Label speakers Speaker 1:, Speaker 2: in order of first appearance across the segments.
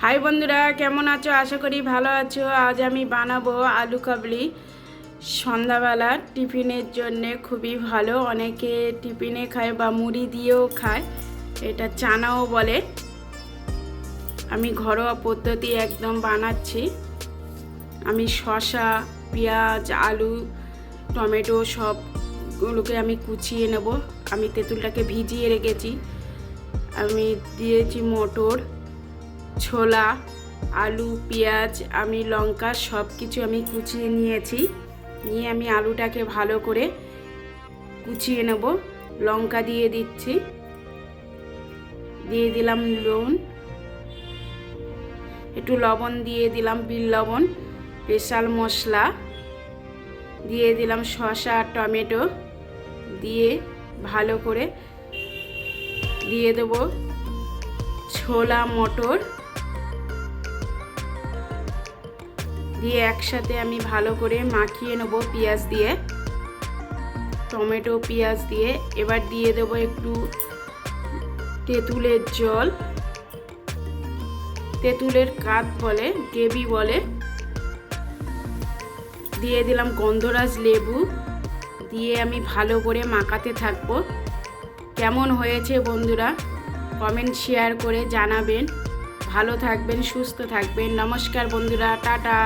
Speaker 1: High বন্ধুরা, কেমন আছো? আশা করি ভালো আছো। আজ আমি বানাবো আলু কাবলি। সন্ধ্যাবেলা টিফিনের জন্যে খুবই ভালো। অনেকে টিফিনে খায় বা মুড়ি দিয়েও খায়, এটা চানাও বলে। আমি ঘরোয়া পদ্ধতি একদম বানাচ্ছি। আমি শসা, পেঁয়াজ, আলু, টমেটো সবগুলোকে আমি কুচিয়ে নেব। আমি তেঁতুলটাকে ভিজিয়ে রেখেছি। আমি দিয়েছি মটর, ছোলা, আলু, পেঁয়াজ, আমি লঙ্কা সব কিছু আমি কুচিয়ে নিয়েছি। নিয়ে আমি আলুটাকে ভালো করে কুচিয়ে নেব। লঙ্কা দিয়ে দিচ্ছি, দিয়ে দিলাম নুন, একটু লবণ দিয়ে দিলাম, বিট লবণ, স্পেশাল মশলা দিয়ে দিলাম, শসা আর টমেটো দিয়ে ভালো করে দিয়ে দেব ছোলা, মটর দিয়ে একসাথে আমি ভালো করে মাখিয়ে নেব পেঁয়াজ দিয়ে, টমেটো পেঁয়াজ দিয়ে। এবার দিয়ে দেব একটু তেঁতুলের জল, তেঁতুলের কাত বলে, গ্রেভি বলে। দিয়ে দিলাম গন্ধরাজ লেবু, দিয়ে আমি ভালো করে মাখাতে থাকবো। কেমন হয়েছে বন্ধুরা কমেন্ট শেয়ার করে জানাবেন। ভালো থাকবেন, সুস্থ থাকবেন। নমস্কার বন্ধুরা, টাটা।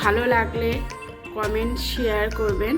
Speaker 1: ভালো লাগলে কমেন্ট শেয়ার করবেন।